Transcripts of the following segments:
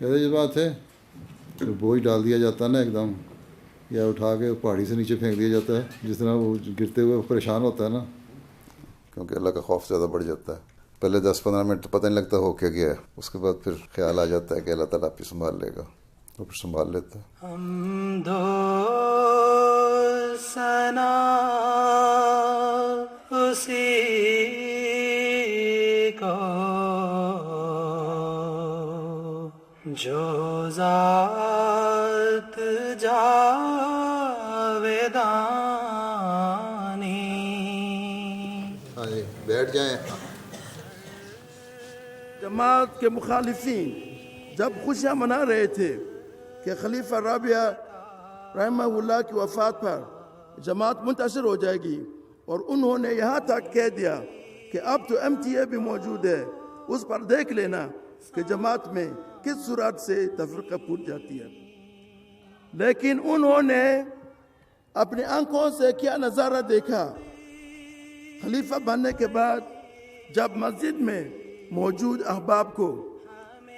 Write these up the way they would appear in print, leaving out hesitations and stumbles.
कहते जज्बात थे तो बोझ डाल दिया जाता है ना एकदम, या उठा के पहाड़ी से नीचे फेंक दिया जाता है, जिस तरह वो गिरते हुए परेशान होता है ना, क्योंकि अल्लाह का खौफ ज़्यादा बढ़ जाता है। पहले 10-15 मिनट तो पता नहीं लगता हो क्या गया है, उसके बाद फिर ख्याल आ जाता है कि अल्लाह ताला आप ही संभाल लेगा, तो फिर संभाल लेता है। हमदो सना उसी को जो ज़ात जावेदानी। हाँ जी, बैठ जाएं। जमात के मुखालिफिन जब खुशियाँ मना रहे थे कि खलीफा राबिया रहमहुल्लाह की वफ़ात पर जमात मुंतशिर हो जाएगी, और उन्होंने यहाँ तक कह दिया कि अब तो MTA भी मौजूद है, उस पर देख लेना कि जमात में किस सूरत से तफरीक़ा फूट जाती है। लेकिन उन्होंने अपनी आंखों से क्या नज़ारा देखा। खलीफा बनने के बाद जब मस्जिद में मौजूद अहबाब को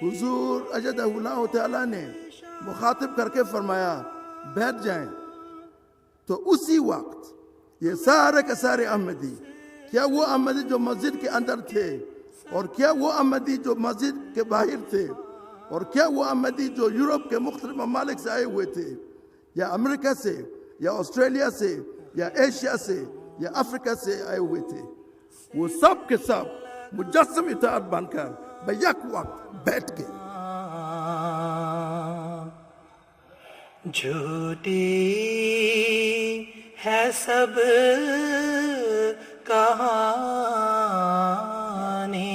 हुजूर अजदहुल्लाह तआला ने मुखातिब करके फरमाया बैठ जाएं, तो उसी वक्त ये सारे के सारे अहमदी, क्या वो अहमदी जो मस्जिद के अंदर थे, और क्या वो अहमदी जो मस्जिद के बाहर थे, और क्या वो अहमदी जो यूरोप के मुख्तलिफ ममालिक से आए हुए थे, या अमेरिका से, या ऑस्ट्रेलिया से, या एशिया से, या अफ्रीका से आए हुए थे, वो सब के सब मुजस्सम इताअत बनकर बैक वक्त बैठ के। झूठी है सब कहानी,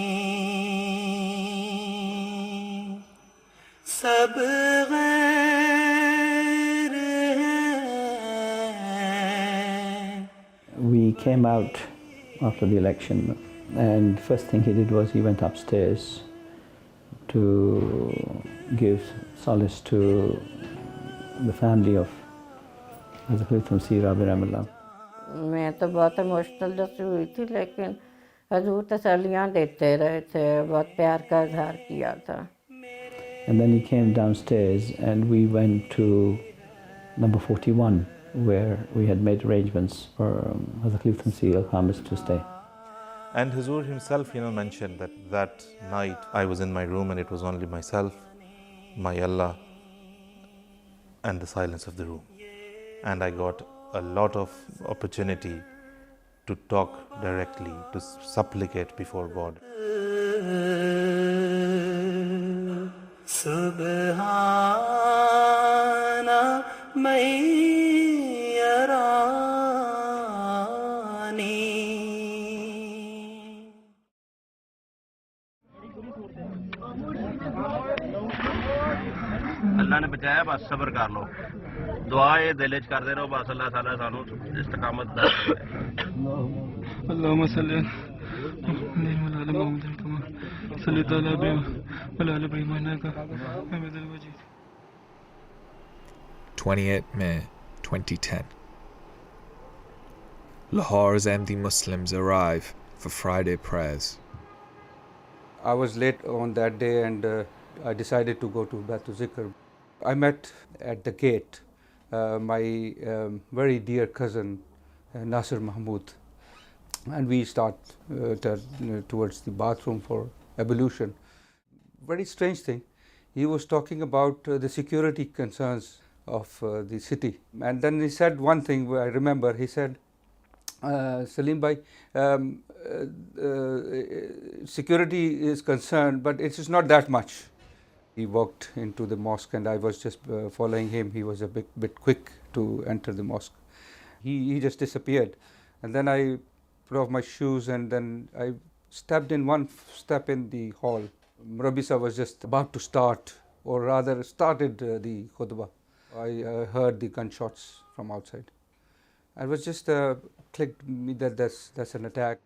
सब गैर हैं। We came out after the election, and first thing he did was he went upstairs to give solace to the family of Hazrat Khalid Rabi Rahimahullah. मैं तो बहुत इमोशनल जैसी हुई थी, लेकिन हजूर तसल्लियाँ देते रहे थे, बहुत प्यार का इजहार किया था। And then he came downstairs and we went to number 41 where we had made arrangements for Hazrat Khalid Al-Khamis to stay. And Huzur himself, mentioned that night I was in my room and it was only myself, my Allah, and the silence of the room. And I got a lot of opportunity to talk directly, to supplicate before God. Subhana Menyeluruh. अल्लाह ने बचाया, बस सब्र कर लो, दुआ ये दिल च करते रहो, बस अल्लाह ताला सानू इस्तकामत दे। अल्लाहुम्मा सल्ली अला मुहम्मद कमा सल्लैता अला इब्राहीम व अला इब्राहीम इन्नका हमीदुल मजीद। 28 May 2010. Lahore's Ahmadi Muslims arrive for Friday prayers. I was late on that day and I decided to go to Baitul Zikr. I met at the gate my very dear cousin Nasir Mahmood, and we start towards the bathroom for ablution. Very strange thing, he was talking about the security concerns of the city, and then he said one thing I remember. He said, Salim bhai, security is concerned, but it is not that much. He walked into the mosque and I was just following him. He was a bit quick to enter the mosque. He just disappeared, and then I put off my shoes and then I stepped in one step in the hall. Murabbi was just about to start, or rather started the khutbah. I heard the gunshots from outside. I was just clicked me that that's an attack.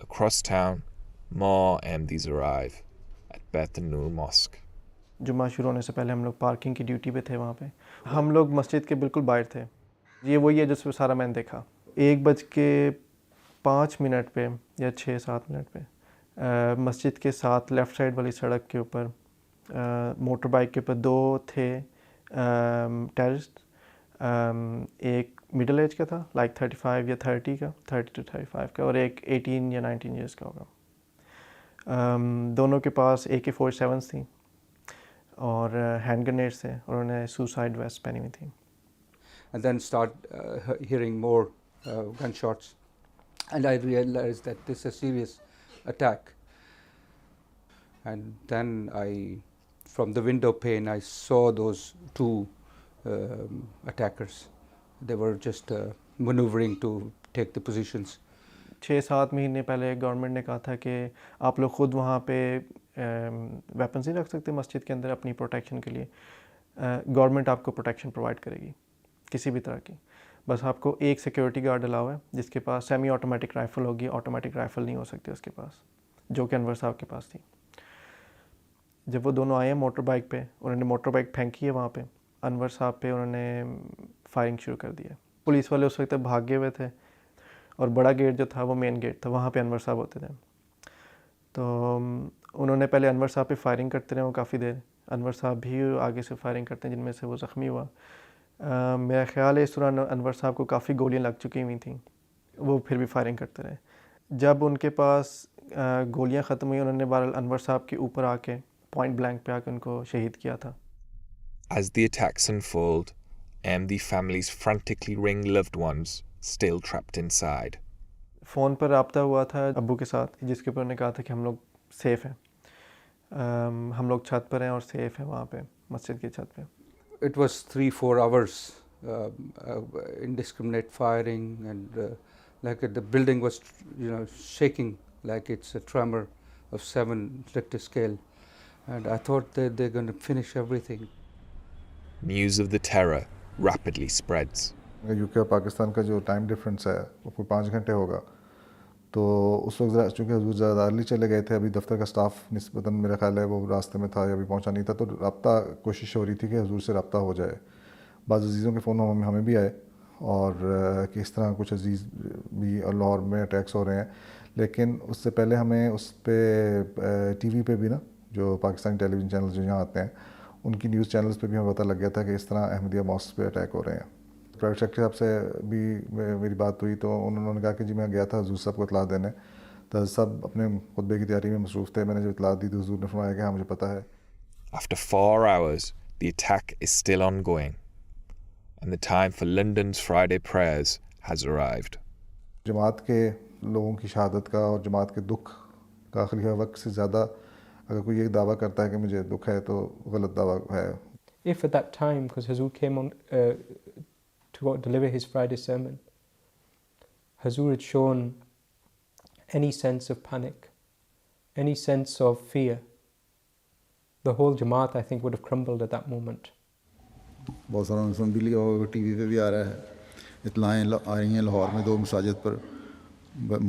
Across town, more Ahmadis arrive at Bait An-Nur Mosque. जुम्मा शुरू होने से पहले हम लोग parking की duty पे थे वहाँ पे। हम लोग मस्जिद के बिल्कुल बाहर थे। ये वही है जिसमें सारा मैंने देखा। 1:05 पे या 6-7 मिनट पे मस्जिद के साथ लेफ़्ट साइड वाली सड़क के ऊपर मोटर बाइक के ऊपर 2 थे टेररिस्ट। एक मिडिल एज का था, लाइक 35 या 30 का, 30 to 35 का, और एक 18 या 19 ईयर्स का होगा। दोनों के पास AK-47 थी और हैंड ग्रेनेड्स थे, और उन्होंने सुसाइड वेस्ट पहनी हुई थी। And then start hearing more gunshots, and I realized that this is a serious attack. And then from the window pane, I saw those 2 attackers. They were just maneuvering to take the positions. 6-7 महीने पहले government ने कहा था कि आप लोग ख़ुद वहाँ पे वेपन्स नहीं रख सकते मस्जिद के अंदर अपनी प्रोटेक्शन के लिए। गवर्नमेंट आपको प्रोटेक्शन प्रोवाइड करेगी किसी भी तरह की, बस आपको एक सिक्योरिटी गार्ड अलाउ है जिसके पास सेमी ऑटोमेटिक राइफ़ल होगी, ऑटोमेटिक राइफ़ल नहीं हो सकती उसके पास, जो कि अनवर साहब के पास थी। जब वो दोनों आए हैं मोटर बाइक पे, उन्होंने मोटर बाइक फेंकी है वहाँ पे, अनवर साहब पे उन्होंने फायरिंग शुरू कर दी है। पुलिस वाले उस वक्त भागे हुए थे, और बड़ा गेट जो था वो मेन गेट था, वहाँ पे अनवर साहब होते थे। तो उन्होंने पहले अनवर साहब पे फायरिंग करते रहे वो काफ़ी देर, अनवर साहब भी आगे से फायरिंग करते हैं जिनमें से वो ज़ख्मी हुआ। मेरा ख्याल है इस दौरान अनवर साहब को काफ़ी गोलियां लग चुकी हुई थी, वो फिर भी फायरिंग करते रहे। जब उनके पास गोलियां ख़त्म हुई, उन्होंने बहरहाल अनवर साहब के ऊपर आके पॉइंट ब्लैंक पे आके उनको शहीद किया था। As the attacks unfold, the families frantically ring loved ones still trapped inside. Phone पर रब्ता हुआ था अब्बू के साथ, जिसके ऊपर उन्होंने कहा था कि हम लोग सेफ़ हैं, हम लोग छत पर हैं और सेफ़ हैं वहाँ पे मस्जिद की छत पे। It was 3-4 hours indiscriminate firing, and like the building was, shaking like it's a tremor of 7 Richter scale, and I thought that they're going to finish everything. News of the terror rapidly spreads. UK और पाकिस्तान का जो time difference है वो कोई 5 घंटे होगा, तो उस वक्त चूँकि हजूर ज़्यादा अर्ली चले गए थे, अभी दफ्तर का स्टाफ निस्बतन मेरा ख्याल है वो रास्ते में था या अभी पहुंचा नहीं था, तो रब्ता कोशिश हो रही थी कि हजूर से रब्ता हो जाए। बाज़ अजीज़ों के फ़ोन हमें भी आए और कि इस तरह कुछ अजीज़ भी लाहौर में अटैक्स हो रहे हैं, लेकिन उससे पहले हमें उस पर TV पे भी ना, जो पाकिस्तानी टेलीविज़न चैनल जो यहाँ आते हैं, उनकी न्यूज़ चैनल्स पे भी हमें पता लग गया था कि इस तरह अहमदिया मॉस्क पे अटैक हो रहे हैं। प्राइवेट सेक्रेटरी साहब से भी मेरी बात हुई, तो उन्होंने कहा कि जी मैं गया था हजूर साहब को इतला देने, तो सब अपने खुतबे की तैयारी में मसरूफ़ थे। मैंने जब इतला दी तो हजूर ने फरमाया कि हाँ मुझे पता है। After 4 hours, the attack is still ongoing, and the time for London's Friday prayers has arrived. जमात के लोगों की शहादत का और जमात के दुख का खलीफा वक्त से ज़्यादा अगर कोई ये दावा करता है कि मुझे दुख है, तो गलत दावा है। If at that time, because Hazur came on to deliver his Friday sermon, Hazur had shown any sense of panic, any sense of fear, the whole Jamaat, I think, would have crumbled at that moment. बहुत सारा सुन भी लिया होगा, TV पे भी आ रहा है, इतलाएँ आ रही हैं लाहौर में 2 मसाजिद पर,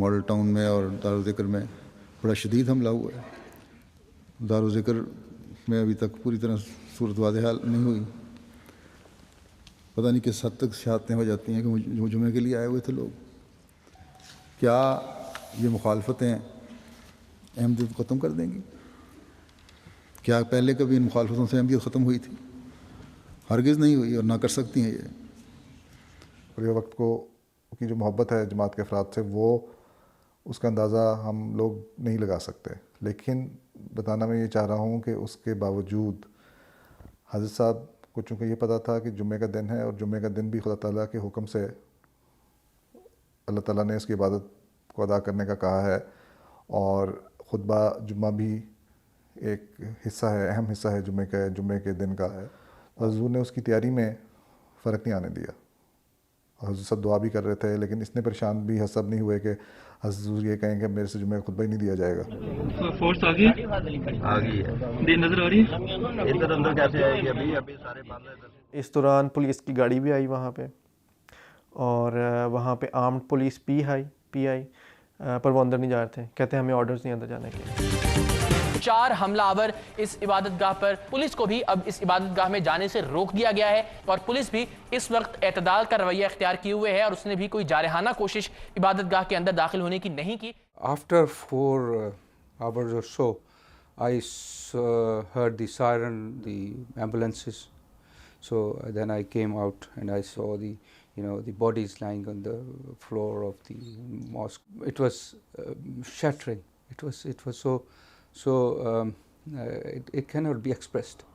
मॉडल टाउन में और दारुल ज़िक्र में बड़ा शदीद हमला हुआ है। दारुल ज़िक्र में अभी तक पूरी तरह सूरत वाज़ेह नहीं हुई, पता नहीं किस हद तक शहादतें हो जाती हैं कि जुमे के लिए आए हुए थे लोग। क्या ये मुखालफतें अहमदियत को ख़त्म कर देंगी? क्या पहले कभी इन मुखालफतों से अहमदियत ख़त्म हुई थी? हरगिज़ नहीं हुई और ना कर सकती हैं ये। और ये वक्त को की जो मोहब्बत है जमात के अफराद से, वो उसका अंदाज़ा हम लोग नहीं लगा सकते, लेकिन बताना मैं ये चाह रहा हूँ कि उसके बावजूद हज़रत साहब को चूँकि ये पता था कि जुम्मे का दिन है, और जुम्मे का दिन भी खुदा ताला के हुक्म से अल्लाह ताला ने उसकी इबादत को अदा करने का कहा है, और खुतबा जुम्मा भी एक हिस्सा है, अहम हिस्सा है जुम्मे के दिन का है। तो हुज़ूर ने उसकी तैयारी में फ़र्क नहीं आने दिया, और हुज़ूर सब दुआ भी कर रहे थे, लेकिन इतने परेशान भी हसब नहीं हुए कि हुज़ूर ये कहें कि मेरे से जुम्मे का खुतबा ही नहीं दिया जाएगा। फोर्स आ गई है, दिन नजर आ रही है, इधर अंदर कैसे आएगी? अभी सारे बांध रहे। इस दौरान पुलिस की गाड़ी भी आई वहाँ पे, और वहाँ पे आर्म्ड पुलिस PI, पर वो अंदर नहीं जा रहे थे, कहते हमें ऑर्डर्स नहीं अंदर जाने के। 4 हमलावर इस इबादतगाह पर, पुलिस को भी अब इस इबादतगाह में जाने से रोक दिया गया है, और पुलिस भी इस वक्त एतदाल का रवैया इख्तियार किए हुए है, और उसने भी कोई जारहाना कोशिश इबादतगाह के अंदर दाखिल होने की नहीं की। After 4 hours or so, I heard the siren, the ambulances. So then I came out and I saw the bodies lying on the floor of the mosque. It was shattering. It was so it cannot be expressed.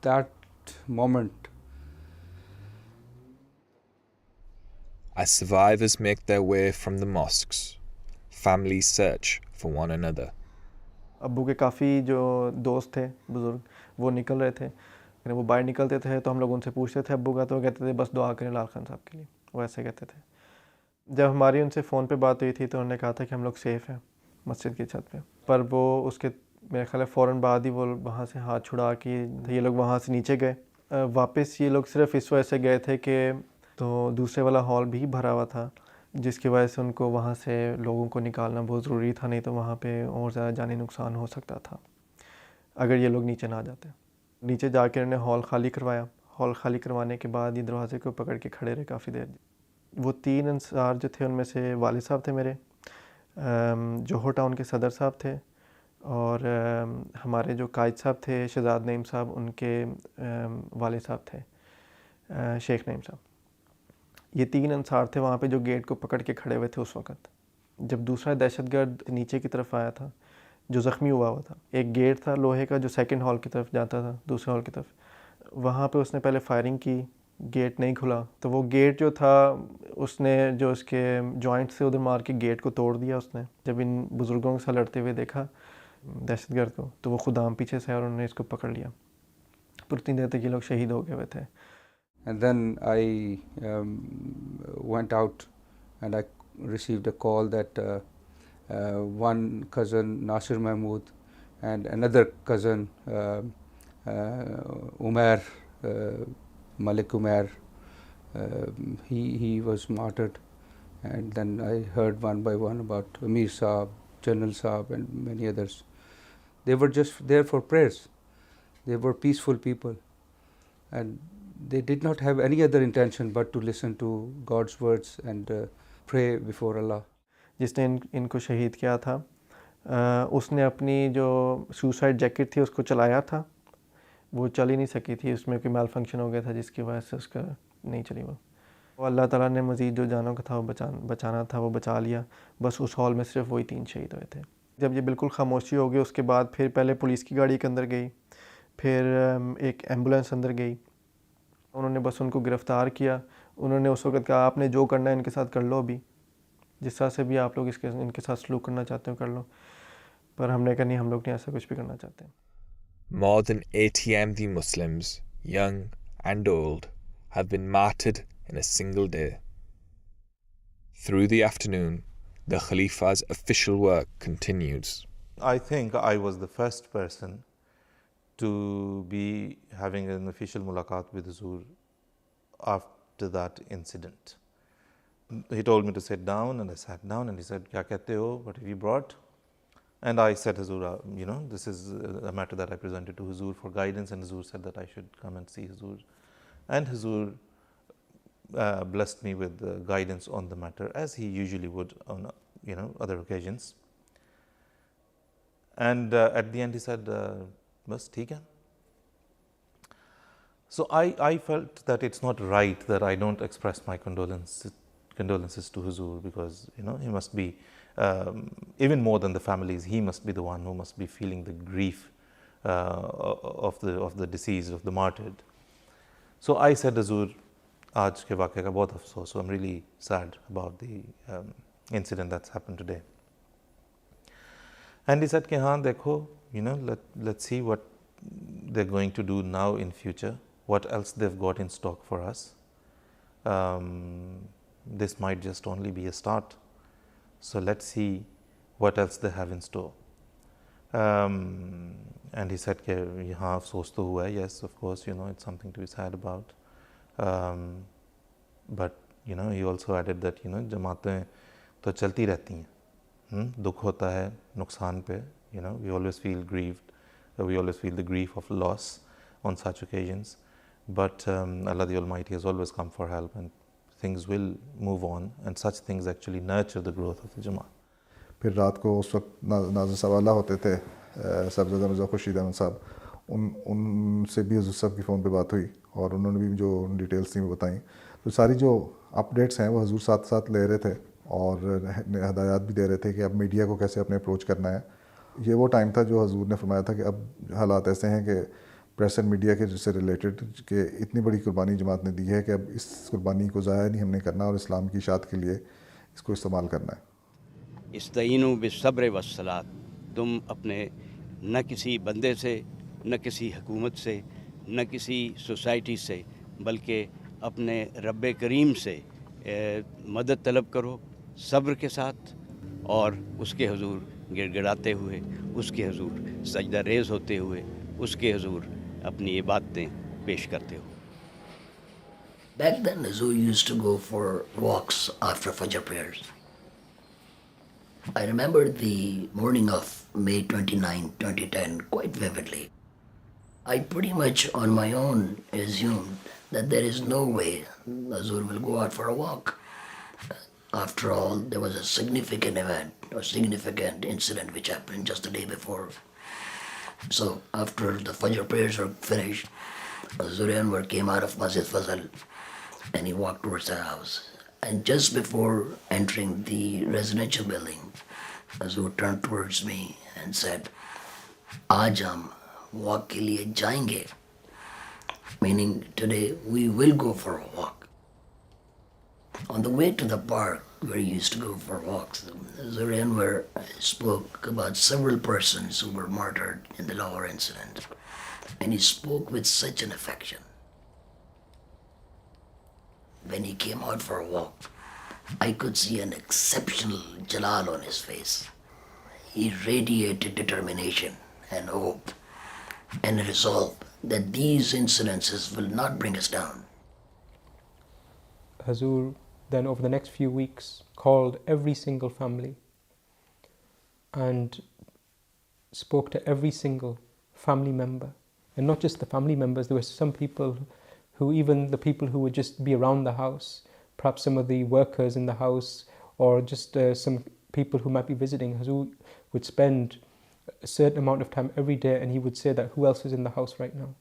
That moment. As survivors make their way from the mosques, families search for one another. अब्बू के काफ़ी जो दोस्त थे बुज़ुर्ग, वो निकल रहे थे। वो बाहर निकलते थे तो हम लोग उनसे पूछते थे अब्बू का, तो वो कहते थे बस दुआ करें लाल खान साहब के लिए, वो ऐसे कहते थे। जब हमारी उनसे फ़ोन पे बात हुई थी तो उन्होंने कहा था कि हम लोग सेफ़ हैं मस्जिद की छत पे, पर वो उसके मेरे ख्याल है फ़ौरन बाद ही वो वहाँ से हाथ छुड़ा के ये लोग वहाँ से नीचे गए। वापस ये लोग सिर्फ इस वजह से गए थे कि तो दूसरे वाला हॉल भी भरा हुआ था, जिसकी वजह से उनको वहाँ से लोगों को निकालना बहुत ज़रूरी था, नहीं तो वहाँ पे और ज़्यादा जानी नुकसान हो सकता था अगर ये लोग नीचे ना जाते। नीचे जाकर उन्होंने हॉल खाली करवाया। हॉल खाली करवाने के बाद ये दरवाजे को पकड़ के खड़े रहे काफ़ी देर। वो 3 अंसार जो थे उनमें से वालिद साहब थे मेरे, जोहर टाउन के सदर साहब थे, और हमारे जो कायद साहब थे शहजाद नईम साहब, उनके वालिद साहब थे शेख नईम साहब। ये 3 अंसार थे वहाँ पे जो गेट को पकड़ के खड़े हुए थे उस वक़्त। जब दूसरा दहशतगर्द नीचे की तरफ आया था जो ज़ख्मी हुआ था, एक गेट था लोहे का जो सेकंड हॉल की तरफ जाता था, दूसरे हॉल की तरफ, वहाँ पे उसने पहले फायरिंग की, गेट नहीं खुला, तो वो गेट जो था उसने जो उसके जॉइंट से उधर मार के गेट को तोड़ दिया उसने। जब इन बुज़ुर्गों के साथ लड़ते हुए देखा दहशतगर्द को, तो वो खुदाम पीछे से और उन्होंने इसको पकड़ लिया। पूरी 3 देर तक ये लोग शहीद हो गए हुए थे। And then I went out and I received a call that one cousin, Nasir Mahmood, and another cousin, Umair, Malik Umair, he was martyred. And then I heard one by one about Amir Saab, General Saab, and many others. They were just there for prayers. They were peaceful people. And they did not have any other intention but to listen to God's words and pray before Allah. जिसने इनको शहीद किया था उसने अपनी जो suicide jacket थी उसको चलाया था, वो चल ही नहीं सकी थी, उसमें कोई मेल फंक्शन हो गया था जिसकी वजह से उसका नहीं चली वो। अल्लाह ताला ने मज़ीद जो जानों का था वो बचाना था वो बचा लिया। बस उस हॉल में सिर्फ वही 3 शहीद हुए थे। जब ये बिल्कुल खामोशी हो गई उसके बाद फिर पहले पुलिस की गाड़ी के अंदर गई, फिर एक एम्बुलेंस अंदर गई, उन्होंने बस उनको गिरफ़्तार किया। उन्होंने उस वक़्त कहा आपने जो करना है इनके साथ कर लो, अभी जिस तरह से भी आप लोग इनके साथ सलूक करना चाहते हो कर लो, पर हमने कहा नहीं, हम लोग नहीं ऐसा कुछ भी करना चाहते। More than 80 Ahmadi Muslims, young and old, have been martyred in a single day. Through the afternoon, the Khalifa's official work continues. I think I was the first person to be having an official mulaqat with Huzur after that incident. He told me to sit down and I sat down and he said, "Kya kehte ho? What have you brought?" And I said, Huzur, this is a matter that I presented to Huzur for guidance, and Huzur said that I should come and see Huzur. And Huzur blessed me with guidance on the matter, as he usually would on other occasions. And at the end he said, "Bas, theek hai." So I felt that it's not right that I don't express my condolences to Huzur, because he must be even more than the families, he must be the one who must be feeling the grief of the deceased, of the martyred. So I said, Huzur, aaj ke waqe ka bahut afsos, so I'm really sad about the incident that's happened today. And he said, haan dekho, let's see what they're going to do now in future, what else they've got in stock for us. This might just only be a start. So let's see what else they have in store. And he said, हाँ अफसोस तो हुआ है, yes, of course, it's something to be sad about. But, he also added that, जमातें तो चलती रहती हैं, दुख होता है नुकसान पे, we always feel grieved, we always feel the grief of loss on such occasions. But Allah the Almighty has always come for help, and things will move on, and such things actually nurture the growth of the Jamaat. फिर रात को उस वक्त नाज़िर साहब आला होते थे, साहबजादा मिर्ज़ा खुर्शीद अहमद साहब, उनसे भी हुज़ूर साहब की फ़ोन पे बात हुई और उन्होंने भी जो डिटेल्स थी वो बताई। तो सारी जो अपडेट्स हैं वो हुज़ूर साथ साथ ले रहे थे और हदायत भी दे रहे थे कि अब मीडिया को कैसे अपने अप्रोच करना है। ये वो टाइम था जो हुज़ूर ने फरमाया था कि अब हालात ऐसे हैं कि प्रेस एंड मीडिया के से रिलेटेड कि इतनी बड़ी कुर्बानी जमात ने दी है कि अब इस कुर्बानी को ज़ाया नहीं हमने करना और इस्लाम की इशाअत के लिए इसको इस्तेमाल करना है। इस्तईनु बिस्सब्र वस्सलात, तुम अपने न किसी बंदे से, न किसी हुकूमत से, न किसी सोसाइटी से, बल्कि अपने रब्बे करीम से मदद तलब करो सब्र के साथ और उसके हुजूर गिड़गिड़ाते हुए, उसके हुजूर सजदा रेज़ होते हुए, उसके हुजूर अपनी इबादतें पेश करते हो। Back then, Hazur used to go for walks after Fajr prayers. I remember the morning of May 29, 2010 quite vividly. I pretty much on my own assumed that there is no way Hazur will go out for a walk. After all, there was a significant event or significant incident which happened just the day before. So after the Fajr prayers were finished, Hazur Anwar came out of Masjid Fazal and he walked towards the house. And just before entering the residential building, Hazur turned towards me and said, "Aaj hum walk ke liye jayenge," meaning today we will go for a walk. On the way to the park where he used to go for walks, Hazur Anwar spoke about several persons who were martyred in the Lahore incident, and he spoke with such an affection. When he came out for a walk, I could see an exceptional jalal on his face. He radiated determination and hope and resolve that these incidences will not bring us down. Hazur then over the next few weeks called every single family and spoke to every single family member. And not just the family members, there were some people who, even the people who would just be around the house, perhaps some of the workers in the house or just some people who might be visiting. Hazur would spend a certain amount of time every day and he would say that who else is in the house right now?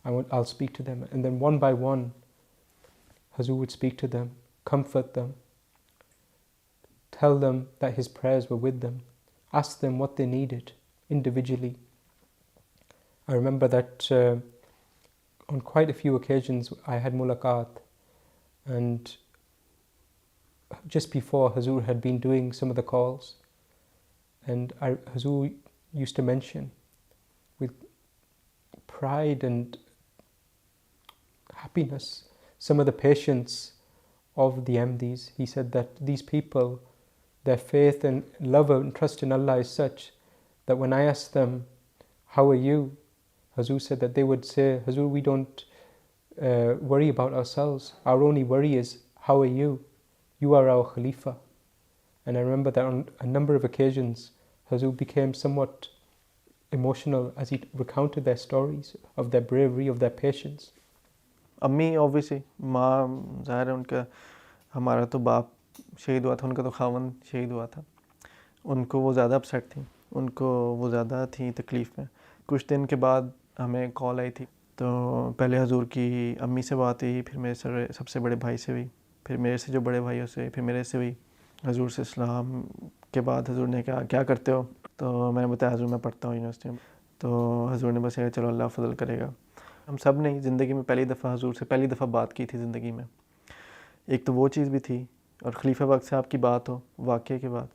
I'll speak to them. And then one by one, Hazur would speak to them, comfort them, tell them that his prayers were with them, ask them what they needed individually. I remember that on quite a few occasions I had mulaqat, and just before Hazur had been doing some of the calls, and Hazur used to mention with pride and happiness some of the patience of the MDs. He said that these people, their faith and love and trust in Allah is such that when I asked them, "How are you?" Hazur said that they would say, "Hazur, we don't worry about ourselves. Our only worry is, how are you? You are our Khalifa." And I remember that on a number of occasions, Hazur became somewhat emotional as he recounted their stories of their bravery, of their patience. अम्मी obviously माँ ज़ाहिर है उनका, हमारा तो बाप शहीद हुआ था, उनका तो खावन शहीद हुआ था, उनको वो ज़्यादा अपसेट थी, उनको वो ज़्यादा थी तकलीफ़ में। कुछ दिन के बाद हमें कॉल आई थी, तो पहले हजूर की अम्मी से बात हुई, फिर मेरे सबसे बड़े भाई से हुई, फिर मेरे से जो बड़े भाइयों से, फिर मेरे से हुई। हजूर से सलाम के बाद हजूर ने कहा, "क्या करते हो?" तो मैंने बताया, "हजूर मैं पढ़ता हूँ यूनिवर्सिटी में।" तो हजूर ने बस कहा, "चलो अल्लाह फजल करेगा।" हम सब ने ज़िंदगी में पहली दफ़ा हजूर से पहली दफ़ा बात की थी ज़िंदगी में। एक तो वो चीज़ भी थी, और खलीफा बख्श साहब की बात हो वाक़े के बाद,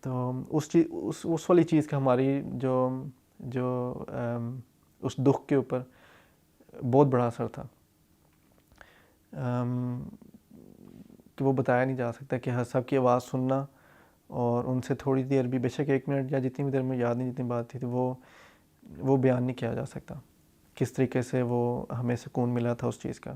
तो उस वाली चीज़ का हमारी जो उस दुख के ऊपर बहुत बड़ा असर था, कि वो बताया नहीं जा सकता कि हर साहब की आवाज़ सुनना और उनसे थोड़ी देर भी, बेशक 1 मिनट या जितनी भी देर में याद नहीं जितनी बात थी, तो वो बयान नहीं किया जा सकता किस तरीके से वो हमें सुकून मिला था उस चीज़ का।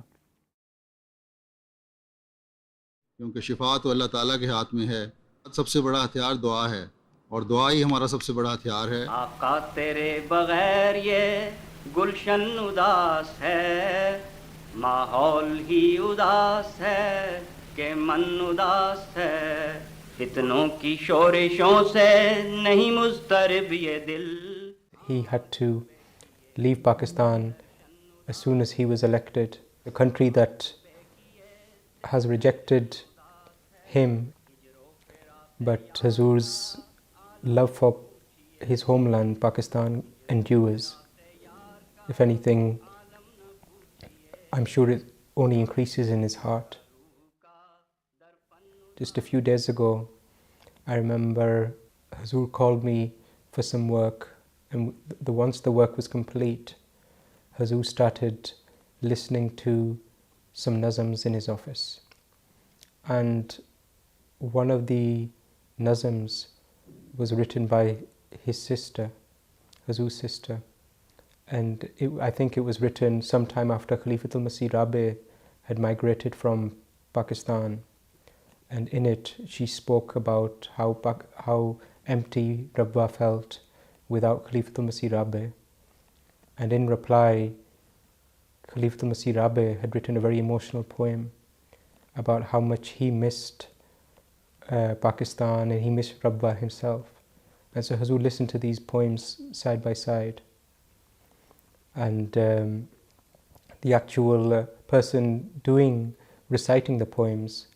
क्योंकि शिफा तो अल्लाह ताला के हाथ में है। सबसे बड़ा हथियार दुआ है और दुआ ही हमारा सबसे बड़ा हथियार है। आका तेरे बगैर ये गुलशन उदास है, माहौल ही उदास है कि मन उदास है। फितनों की शोरिशों से नहीं मुस्तरब ये दिल. He had to leave Pakistan as soon as he was elected. A country that has rejected him, but Hazur's love for his homeland, Pakistan, endures. If anything, I'm sure it only increases in his heart. Just a few days ago, I remember Hazur called me for some work, and once the work was complete, Hazur started listening to some nazms in his office. And one of the nazms was written by his sister, Hazur's sister. And I think it was written sometime after Khalifatul Masih Rabi had migrated from Pakistan. And in it, she spoke about how empty Rabwa felt without Khalifatul Masih Rabi. And in reply, Khalifatul Masih Rabi had written a very emotional poem about how much he missed Pakistan and he missed Rabwa himself. And so Hazur listened to these poems side by side. And the actual person reciting the poems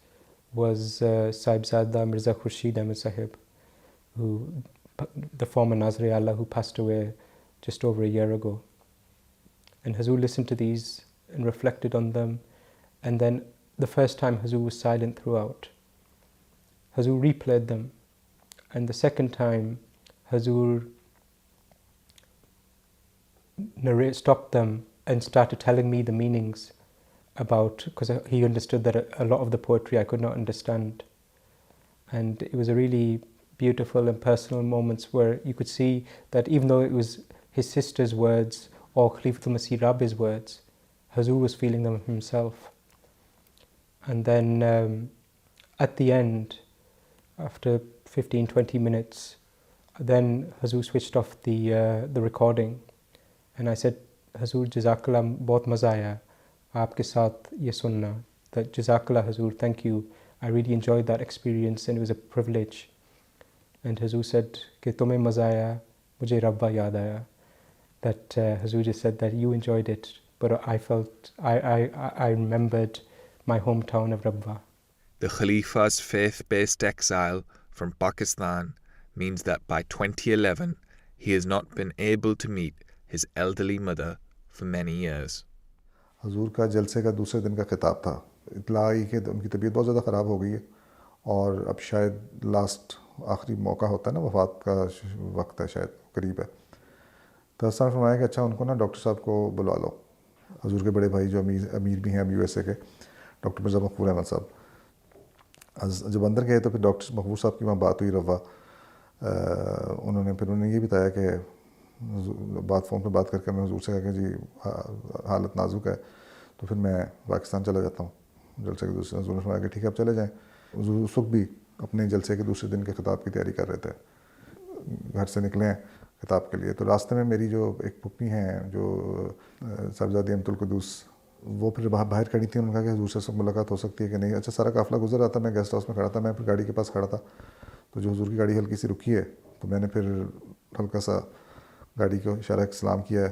was Sahibzada Mirza Khurshid Ahmed Sahib, the former Nazir-e-Allah who passed away just over a year ago. And Hazur listened to these and reflected on them. And then the first time Hazur was silent throughout. Hazur replayed them. And the second time Hazur stopped them and started telling me the meanings about, because he understood that a lot of the poetry I could not understand. And it was a really beautiful and personal moments where you could see that even though it was his sister's words or Khalifatul Masih Rabi's words, Hazur was feeling them himself. And then at the end, after 15-20 minutes, then Hazur switched off the recording. And I said, Hazur, Jazakallah, bahut maza aaya aapke saath ye sunna. That Jazakallah, Hazur, thank you. I really enjoyed that experience and it was a privilege. And Hazur said, Ke tumhe maza aaya, mujhe Rabba yaad aaya. That Hazur just said that you enjoyed it, but I remembered my hometown of Rabwa. The Khalifa's faith-based exile from Pakistan means that by 2011, he has not been able to meet his elderly mother for many years. हजूर का जलसे का दूसरे दिन का खिताब था. इतला आई कि उनकी तबीयत बहुत ज़्यादा ख़राब हो गई है और अब शायद लास्ट आखिरी मौका होता है ना, वफ़ात का वक्त है, शायद करीब है. तो हसन फरमाया कि अच्छा उनको ना डॉक्टर साहब को बुला लो. हजूर के बड़े भाई जो अमीर भी हैं USA के, डॉक्टर मिर्ज़ा मकबूल अहमद साहब. जब अंदर गए तो फिर डॉक्टर मकबूल साहब की वहाँ बात हुई रवा. उन्होंने ये बताया कि फ़ोन पे बात करके मैं हुजूर से कहा कि जी हालत नाजुक है, तो फिर मैं पाकिस्तान चला जाता हूँ जलसे के दूसरे. हुजूर ने फरमाया कि ठीक है आप चले जाएँ. हुजूर उस वक्त भी अपने जलसे के दूसरे दिन के खिताब की तैयारी कर रहे थे. घर से निकले हैं खिताब के लिए, तो रास्ते में मेरी जो एक पुप्पी हैं जो साहिबजादी अमतुल कुदूस, वो फिर बाहर खड़ी थी. उन्होंने कहा कि हुजूर से मुलाकात हो सकती है कि नहीं. अच्छा, सारा काफ़िला गुजर रहा था, मैं गेस्ट हाउस में खड़ा था, मैं फिर गाड़ी के पास खड़ा था. तो जो हुजूर की गाड़ी हल्की सी रुकी है, तो मैंने फिर हल्का सा गाड़ी को इशारा किया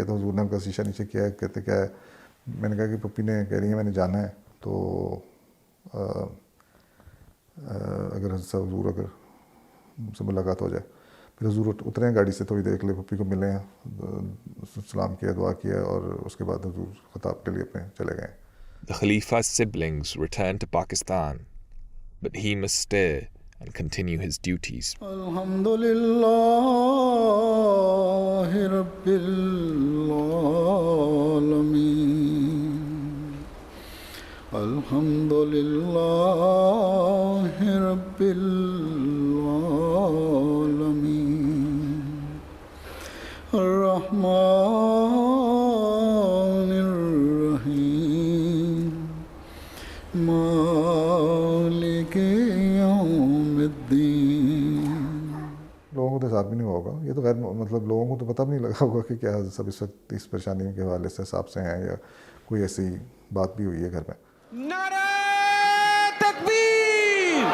तो हुजूर ने हल्का शीशा नीचे किया. कहते क्या है? मैंने कहा कि पप्पी ने कह रही है मैंने जाना है, तो अगर हुजूर अगर मुझसे मुलाकात हो जाए. फिर हुजूर उतरे हैं गाड़ी से, थोड़ी देर के लिए पप्पी को मिले हैं, सलाम किया, दुआ किया और उसके बाद हुजूर खिताब के लिए अपने चले गए. The Khalifa's siblings returned to Pakistan, but he must stay and continue his duties. Alhamdulillahi Rabbil Alameen. Alhamdulillahi Rabbil Alameen. Ar-Rahmanir Rahim. Maliki लोगों को तो साथ भी नहीं होगा. ये तो खैर मतलब लोगों को तो पता भी नहीं लगा होगा कि क्या सब इस वक्त इस परेशानी के हवाले से हिसाब से हैं या कोई ऐसी बात भी हुई है घर में. नारे तकबीर,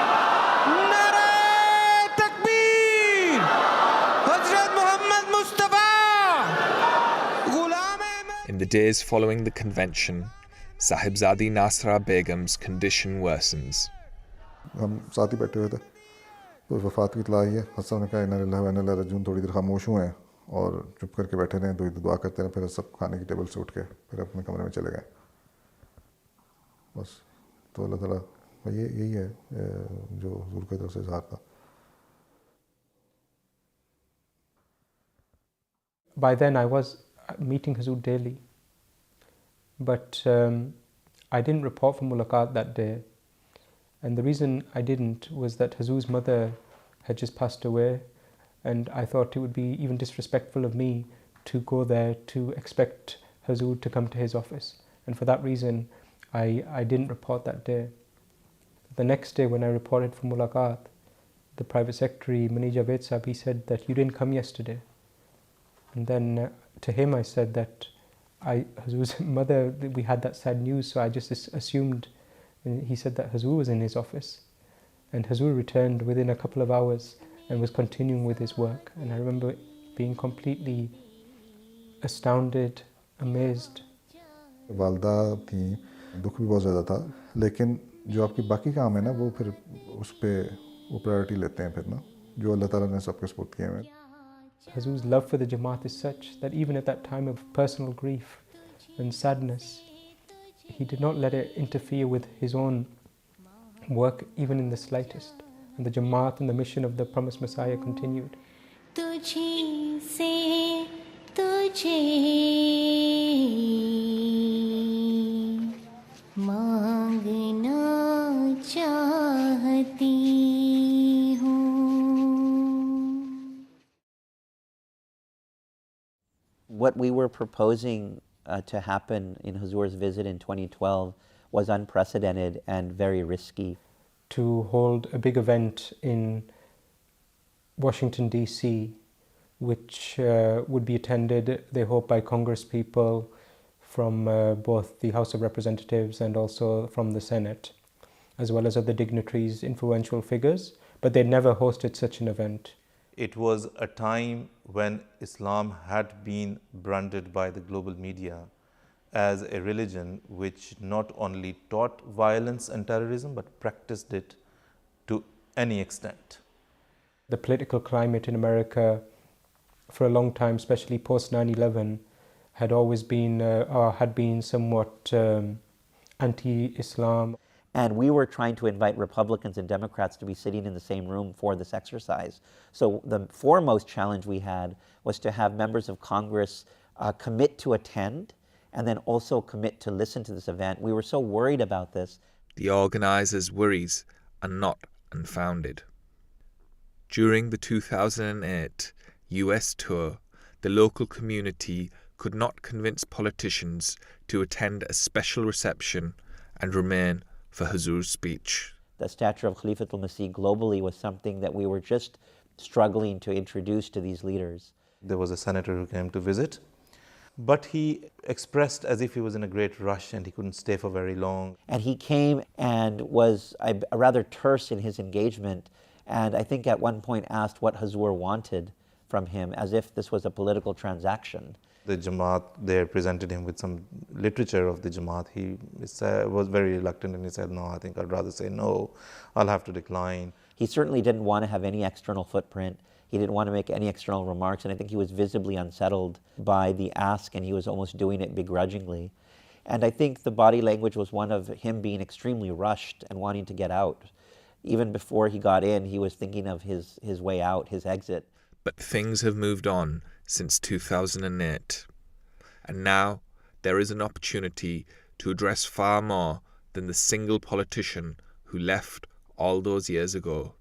In the days following the convention, Sahibzadi Nasra Begum's condition worsens. हम साथ ही बैठे हुए थे तो वफ़ात की इत्तला आई है। हसन ने कहा इन्ना लिल्लाहि व इन्ना इलैहि राजिऊन, थोड़ी देर खामोश हुए और चुप करके बैठे रहे, दुआ करते रहे। फिर सब खाने की टेबल से उठ के फिर अपने कमरे में चले गए। बस तो अल्लाह ताला यही है जो हुजूर की तरफ से इज़हार था। By then I was meeting Hazur daily, but I didn't report for mulaqat that day, and the reason I didn't was that Hazur's mother had just passed away, and I thought it would be even disrespectful of me to go there to expect Hazur to come to his office, and for that reason I didn't report that day. The next day when I reported for mulaqat, the private secretary Mani Javed Sahab, he said that you didn't come yesterday. And then to him I said that Hazur's mother, we had that sad news, so I just assumed. And he said that Hazur was in his office. And Hazur returned within a couple of hours and was continuing with his work. And I remember being completely astounded, amazed. वालदा थी, दुख भी बहुत ज़्यादा था, लेकिन जो आपकी बाकी काम है ना वो फिर उस पर वो प्रायोरिटी लेते हैं फिर ना, जो अल्लाह ताला ने सबके सपुर्द किए हैं। Hazur's love for the Jamaat is such that even at that time of personal grief and sadness, he did not let it interfere with his own work even in the slightest. And the Jamaat and the mission of the promised Messiah continued. तुझी से तुझे मांगना चाहती हूँ। What we were proposing to happen in Hazur's visit in 2012 was unprecedented and very risky. To hold a big event in Washington, D.C., which would be attended, they hope, by Congress people from both the House of Representatives and also from the Senate, as well as other dignitaries, influential figures, but they never hosted such an event. It was a time when Islam had been branded by the global media as a religion which not only taught violence and terrorism but practiced it to any extent. The political climate in America for a long time, especially post 9/11, had always been or had been somewhat anti-Islam. And we were trying to invite Republicans and Democrats to be sitting in the same room for this exercise. So the foremost challenge we had was to have members of Congress commit to attend and then also commit to listen to this event. We were so worried about this. The organisers' worries are not unfounded. During the 2008 US tour, the local community could not convince politicians to attend a special reception and remain for Hazur's speech. The stature of Khalifatul Masih globally was something that we were just struggling to introduce to these leaders. There was a senator who came to visit, but he expressed as if he was in a great rush and he couldn't stay for very long. And he came and was rather terse in his engagement, and I think at one point asked what Hazur wanted from him, as if this was a political transaction. The Jamaat there presented him with some literature of the Jamaat. He was very reluctant and he said, no, I think I'd rather say no, I'll have to decline. He certainly didn't want to have any external footprint. He didn't want to make any external remarks, and I think he was visibly unsettled by the ask, and he was almost doing it begrudgingly. And I think the body language was one of him being extremely rushed and wanting to get out. Even before he got in, he was thinking of his way out, his exit. But things have moved on since 2008. And now there is an opportunity to address far more than the single politician who left all those years ago.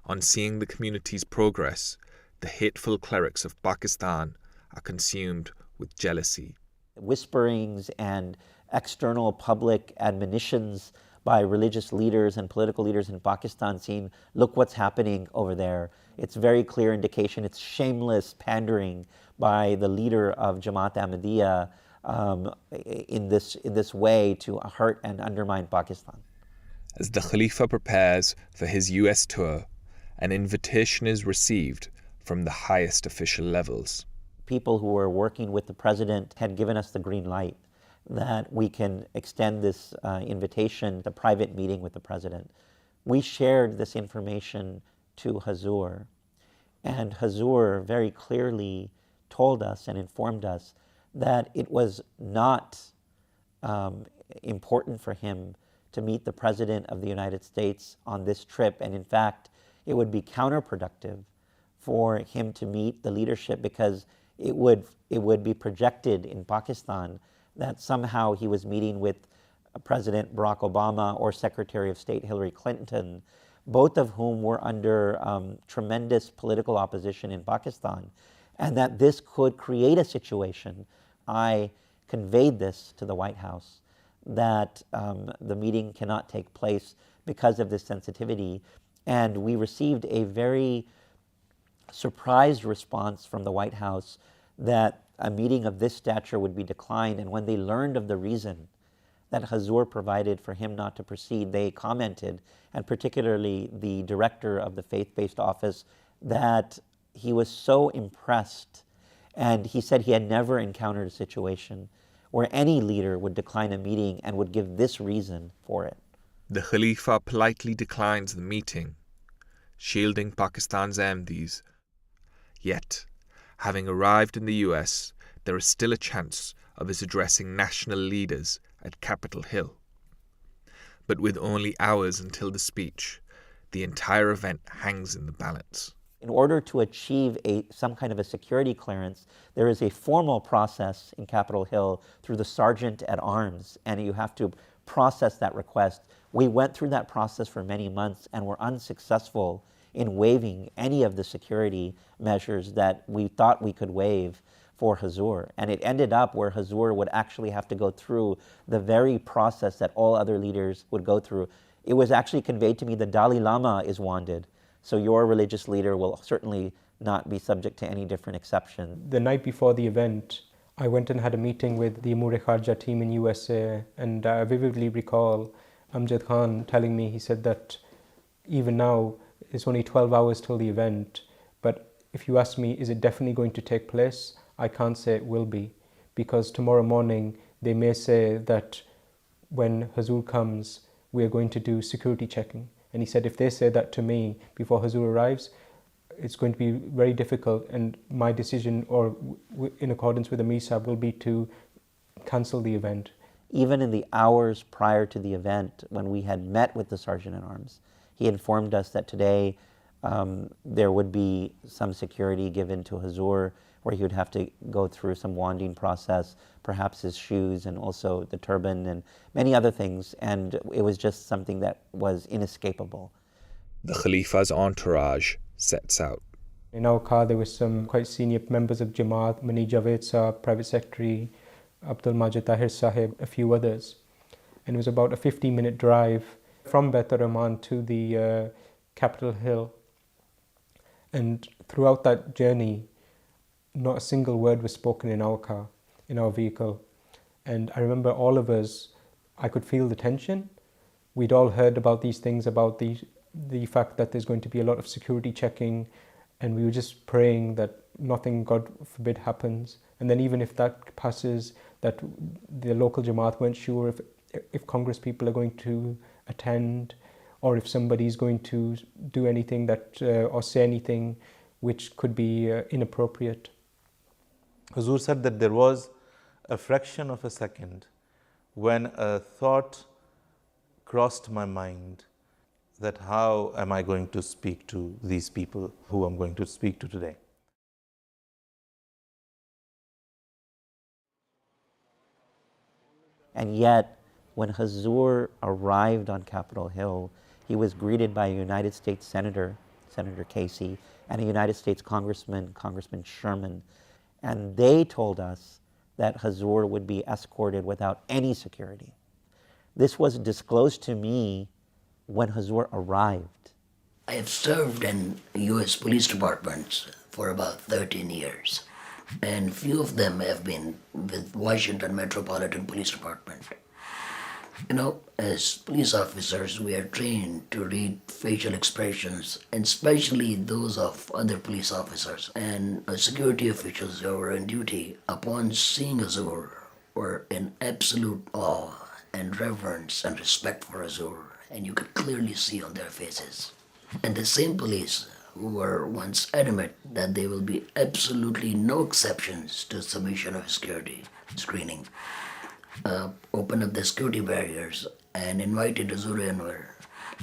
On seeing the community's progress, the hateful clerics of Pakistan are consumed with jealousy. Whisperings and external public admonitions by religious leaders and political leaders in Pakistan saying, look what's happening over there. It's very clear indication, it's shameless pandering by the leader of Jamaat Ahmadiyya in this way to hurt and undermine Pakistan. As the Khalifa prepares for his US tour, an invitation is received from the highest official levels. people who were working with the president had given us the green light that we can extend this invitation, the private meeting with the president. We shared this information to Hazur, and Hazur very clearly told us and informed us that it was not important for him to meet the President of the United States on this trip, and in fact, it would be counterproductive for him to meet the leadership because it would be projected in Pakistan that somehow he was meeting with President Barack Obama or Secretary of State Hillary Clinton, both of whom were under tremendous political opposition in Pakistan, and that this could create a situation. I conveyed this to the White House, that the meeting cannot take place because of this sensitivity, and we received a very surprised response from the White House that a meeting of this stature would be declined, and when they learned of the reason that Hazur provided for him not to proceed, they commented, and particularly the director of the faith-based office, that he was so impressed, and he said he had never encountered a situation where any leader would decline a meeting and would give this reason for it. The Khalifa politely declines the meeting, shielding Pakistan's Ahmadis. Yet, having arrived in the US, there is still a chance of his addressing national leaders at Capitol Hill. But with only hours until the speech, the entire event hangs in the balance. In order to achieve some kind of a security clearance, there is a formal process in Capitol Hill through the Sergeant at Arms, and you have to process that request. We went through that process for many months and were unsuccessful in waiving any of the security measures that we thought we could waive for Hazur. And it ended up where Hazur would actually have to go through the very process that all other leaders would go through. It was actually conveyed to me the Dalai Lama is wanted, so your religious leader will certainly not be subject to any different exception. The night before the event, I went and had a meeting with the Amur-e-Kharja team in USA, and I vividly recall Amjad Khan telling me, he said that even now, it's only 12 hours till the event, but if you ask me, is it definitely going to take place? I can't say it will be, because tomorrow morning they may say that when Hazur comes, we are going to do security checking. And he said, if they say that to me before Hazur arrives, it's going to be very difficult, and my decision, or in accordance with the Amir will be to cancel the event. Even in the hours prior to the event, when we had met with the Sergeant at Arms, he informed us that today there would be some security given to Hazur, where he would have to go through some wanding process, perhaps his shoes and also the turban and many other things, and it was just something that was inescapable. The Khalifa's entourage sets out. In our car there were some quite senior members of Jamaat, Mani Javed Saab, Private Secretary, Abdul Majid Tahir Sahib, a few others. And it was about a 15-minute drive from Baitur Rahman to the Capitol Hill. And throughout that journey, not a single word was spoken in our car, in our vehicle. And I remember all of us, I could feel the tension. We'd all heard about these things, about the fact that there's going to be a lot of security checking, and we were just praying that nothing, God forbid, happens. And then even if that passes, that the local Jamaat weren't sure if Congress people are going to attend, or if somebody's going to do anything that or say anything which could be inappropriate. Hazur said that there was a fraction of a second when a thought crossed my mind that how am I going to speak to these people who I'm going to speak to today. And yet, when Hazur arrived on Capitol Hill, he was greeted by a United States Senator, Senator Casey, and a United States Congressman, Congressman Sherman. And they told us that Hazur would be escorted without any security. This was disclosed to me when Hazur arrived. I have served in U.S. police departments for about 13 years, and few of them have been with Washington Metropolitan Police Department. You know, as police officers, we are trained to read facial expressions, and especially those of other police officers and security officials who are on duty. Upon seeing Hazur, were in absolute awe and reverence and respect for Hazur, and you could clearly see on their faces. And the same police who were once adamant that there will be absolutely no exceptions to submission of security screening, opened up the security barriers and invited Hazur Anwar,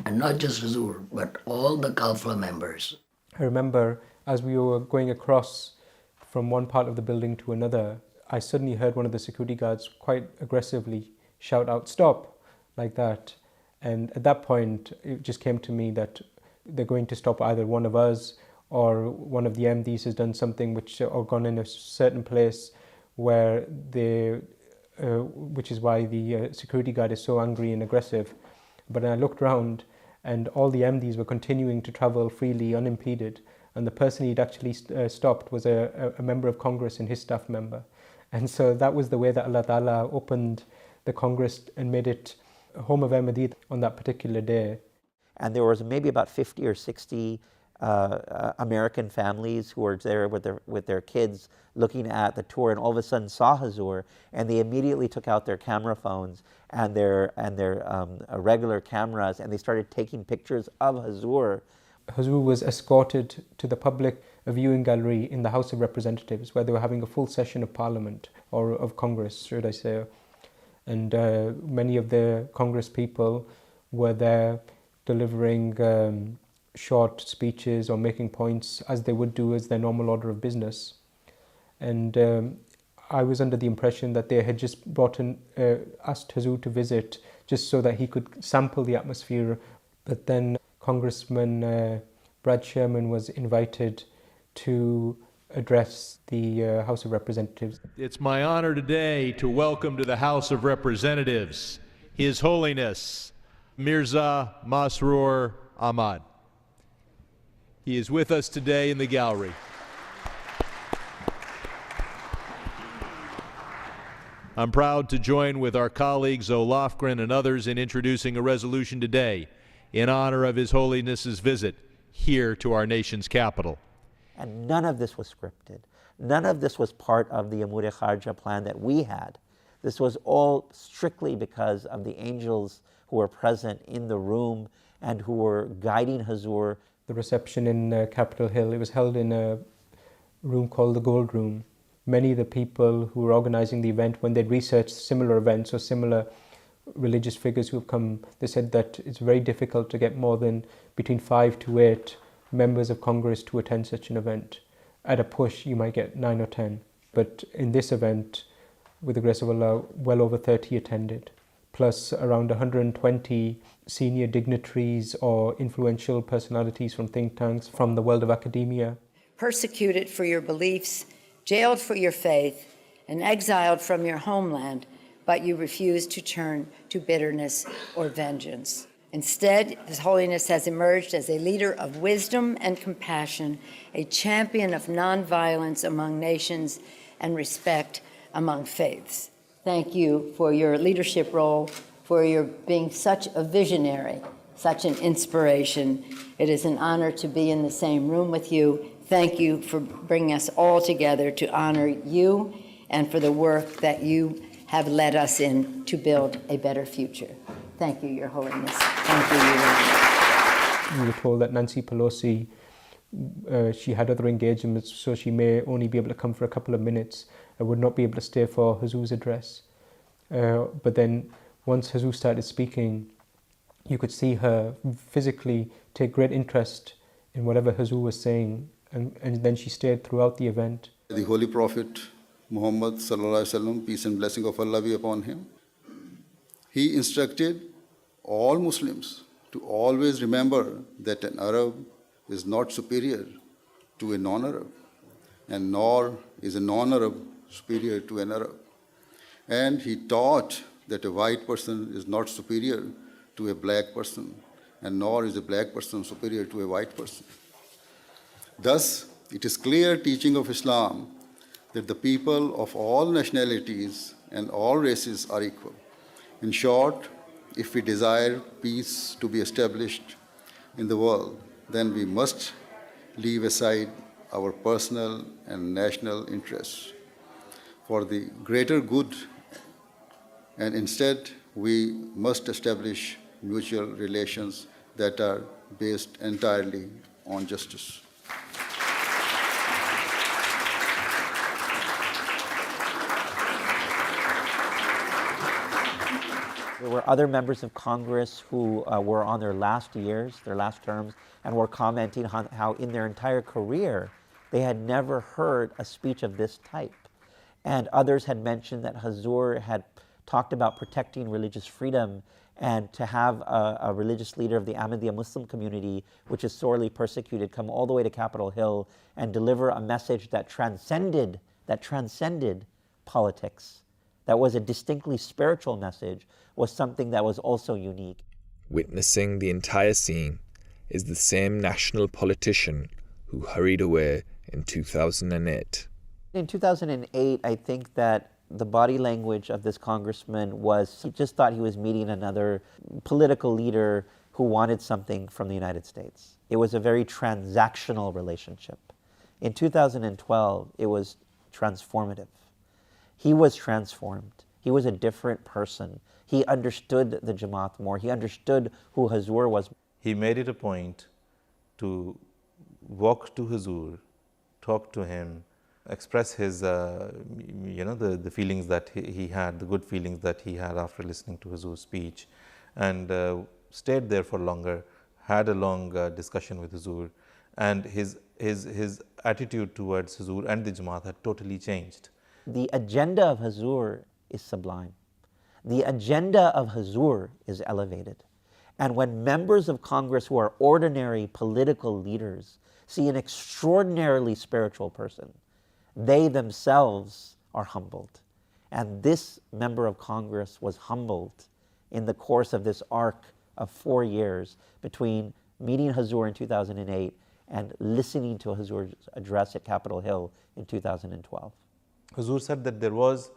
and not just Hazur, but all the Kafla members. I remember as we were going across from one part of the building to another, I suddenly heard one of the security guards quite aggressively shout out, "Stop," like that. And at that point, it just came to me that they're going to stop either one of us or one of the MDs has done something or gone in a certain place where which is why the security guard is so angry and aggressive. But then I looked around and all the MDs were continuing to travel freely, unimpeded. And the person he'd actually stopped was a member of Congress and his staff member. And so that was the way that Allah Ta'ala opened the Congress and made it a home of Ahmadiyya on that particular day. And there was maybe about 50 or 60 American families who were there with their kids looking at the tour, and all of a sudden saw Hazur, and they immediately took out their camera phones and their regular cameras, and they started taking pictures of Hazur. Hazur was escorted to the public viewing gallery in the House of Representatives, where they were having a full session of Parliament, or of Congress, should I say. And many of the Congress people were there delivering short speeches or making points as they would do as their normal order of business. And I was under the impression that they had just asked Hazur to visit just so that he could sample the atmosphere. But then Congressman Brad Sherman was invited to address the House of Representatives. It's my honor today to welcome to the House of Representatives His Holiness Mirza Masroor Ahmad. He is with us today in the gallery. I'm proud to join with our colleagues Zoe Lofgren and others in introducing a resolution today in honor of His Holiness's visit here to our nation's capital. And none of this was scripted. None of this was part of the Amur-e Kharja plan that we had. This was all strictly because of the angels who were present in the room and who were guiding Hazur. The reception in Capitol Hill, it was held in a room called the Gold Room. Many of the people who were organizing the event, when they'd researched similar events or similar religious figures who have come, they said that it's very difficult to get more than between 5 to 8 members of Congress to attend such an event. At a push, you might get 9 or 10. But in this event, with the grace of Allah, well over 30 attended, plus around 120 senior dignitaries or influential personalities from think tanks, from the world of academia. Persecuted for your beliefs, jailed for your faith, and exiled from your homeland, but you refuse to turn to bitterness or vengeance. Instead, His Holiness has emerged as a leader of wisdom and compassion, a champion of nonviolence among nations and respect among faiths. Thank you for your leadership role, for your being such a visionary, such an inspiration. It is an honor to be in the same room with you. Thank you for bringing us all together to honor you and for the work that you have led us in to build a better future. Thank you, Your Holiness. Thank you, Your Holiness. We were told that Nancy Pelosi, she had other engagements, so she may only be able to come for a couple of minutes and would not be able to stay for Hazur's address. But then once Hazur started speaking, you could see her physically take great interest in whatever Hazur was saying, and then she stayed throughout the event. The Holy Prophet Muhammad Sallallahu Alaihi Wasallam, peace and blessing of Allah be upon him, he instructed all Muslims to always remember that an Arab is not superior to a non-Arab, and nor is a non-Arab superior to an Arab. And he taught that a white person is not superior to a black person, and nor is a black person superior to a white person. Thus, it is clear teaching of Islam that the people of all nationalities and all races are equal. In short, If we desire peace to be established in the world, then we must leave aside our personal and national interests for the greater good, and instead we must establish mutual relations that are based entirely on justice. There were other members of Congress who were on their last years, their last terms, and were commenting on how in their entire career they had never heard a speech of this type. And others had mentioned that Hazur had talked about protecting religious freedom, and to have a religious leader of the Ahmadiyya Muslim community, which is sorely persecuted, come all the way to Capitol Hill and deliver a message that transcended politics, that was a distinctly spiritual message, was something that was also unique. Witnessing the entire scene is the same national politician who hurried away in 2008. In 2008, I think that the body language of this congressman was, he just thought he was meeting another political leader who wanted something from the United States. It was a very transactional relationship. In 2012, it was transformative. He was transformed. He was a different person. He understood the Jamaat more. He understood who Hazur was. He made it a point to walk to Hazur, talk to him, express his, the feelings that he had, the good feelings that he had after listening to Hazur's speech, and stayed there for longer, had a long discussion with Hazur, and his attitude towards Hazur and the Jamaat had totally changed. The agenda of Hazur is sublime. The agenda of Hazur is elevated. And when members of Congress who are ordinary political leaders see an extraordinarily spiritual person, they themselves are humbled. And this member of Congress was humbled in the course of this arc of 4 years between meeting Hazur in 2008 and listening to Hazur's address at Capitol Hill in 2012. Hazur said that there was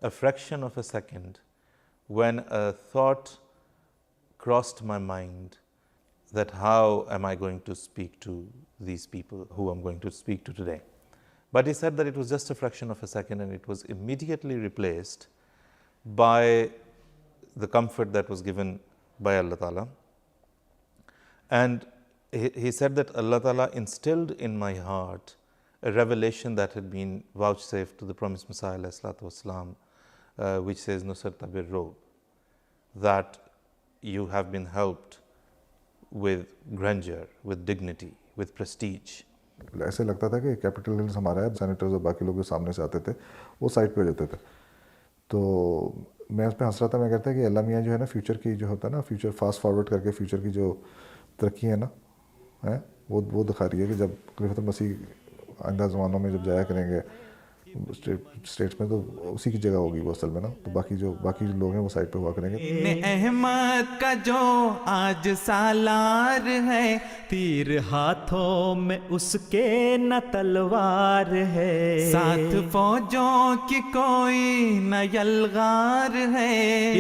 a fraction of a second when a thought crossed my mind that how am I going to speak to these people who I'm going to speak to today. But he said that it was just a fraction of a second, and it was immediately replaced by the comfort that was given by Allah Ta'ala. And he said that Allah Ta'ala instilled in my heart a revelation that had been vouchsafed to the promised Messiah والسلام, which says, Nusrat bir Rob, that you have been helped with grandeur, with dignity, with prestige. ऐसे लगता था कि capital hills हमारा है, senators और बाकी लोग जो सामने से आते थे वो साइड पे हो जाते थे। तो मैं उस पर हंस रहा था, मैं कहता कि अल्लाह मियाँ जो है ना, फ्यूचर की जो होता है ना, फ्यूचर फास्ट फॉरवर्ड करके फ्यूचर की जो तरक्की है ना, है वो दिखा रही है कि जब खलीफतुल मसीह आइंदा ज़मानों में जब जाया करेंगे स्टेट्स में, तो उसी की जगह होगी वो असल में ना, तो बाकी जो लोग हैं वो साइड पे हुआ करेंगे। अहमद का जो आज सालार है, तीर हाथों में उसके न तलवार है, साथ फौजों की कोई न यलगार है,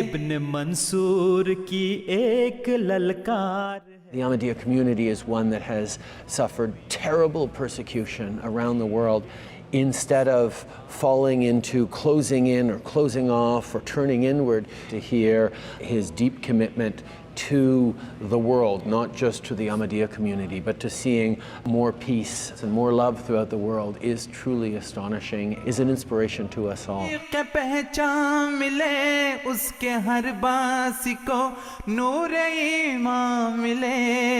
इब्न मंसूर की एक ललकार। The Ahmadiyya community is one that has suffered terrible persecution around the world. Instead of falling into closing in or closing off or turning inward, to hear his deep commitment to the world, not just to the Ahmadiyya community, but to seeing more peace and more love throughout the world is truly astonishing, is an inspiration to us all. पहचान मिले उसके हर बासी को नूर ईमान मिले,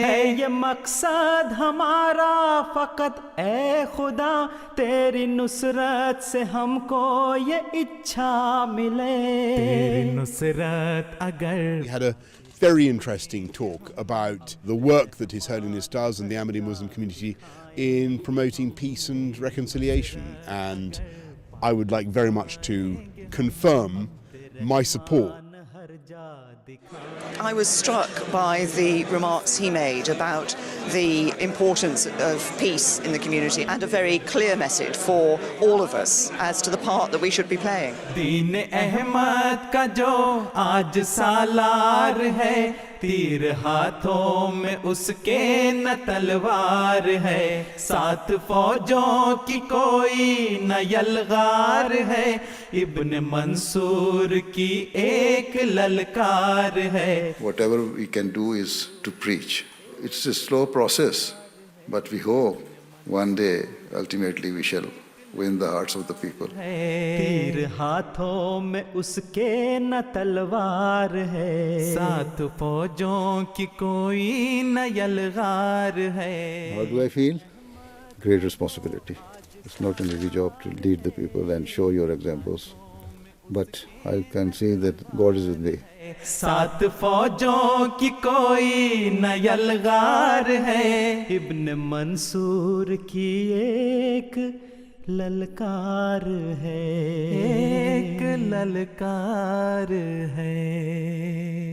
है ये मकसद हमारा फकत ए खुदा, तेरी नुसरत से हमको ये इच्छा मिले, तेरी नुसरत अगर। Very interesting talk about the work that His Holiness does and the Ahmadi Muslim community in promoting peace and reconciliation, and I would like very much to confirm my support I was struck by the remarks he made about the importance of peace in the community and a very clear message for all of us as to the part that we should be playing. दीन अहमद का जो आज सालार है, तीर हाथों में उसके न तलवार है, सात फौजों की कोई न यलगार है, इब्न मंसूर की एक ललकार है. Whatever we can do is to preach. It's a slow process, but we hope one day, ultimately, we shall win the hearts of the people. तीर हाथों में उसके न तलवार है, सात फौजों की कोई न यलगार है. How do I feel? Great responsibility. It's not an easy job to lead the people and show your examples, but I can see that God is with me. सात फौजों की कोई न यलगार है, इब्न मंसूर की एक ललकार है, एक ललकार है.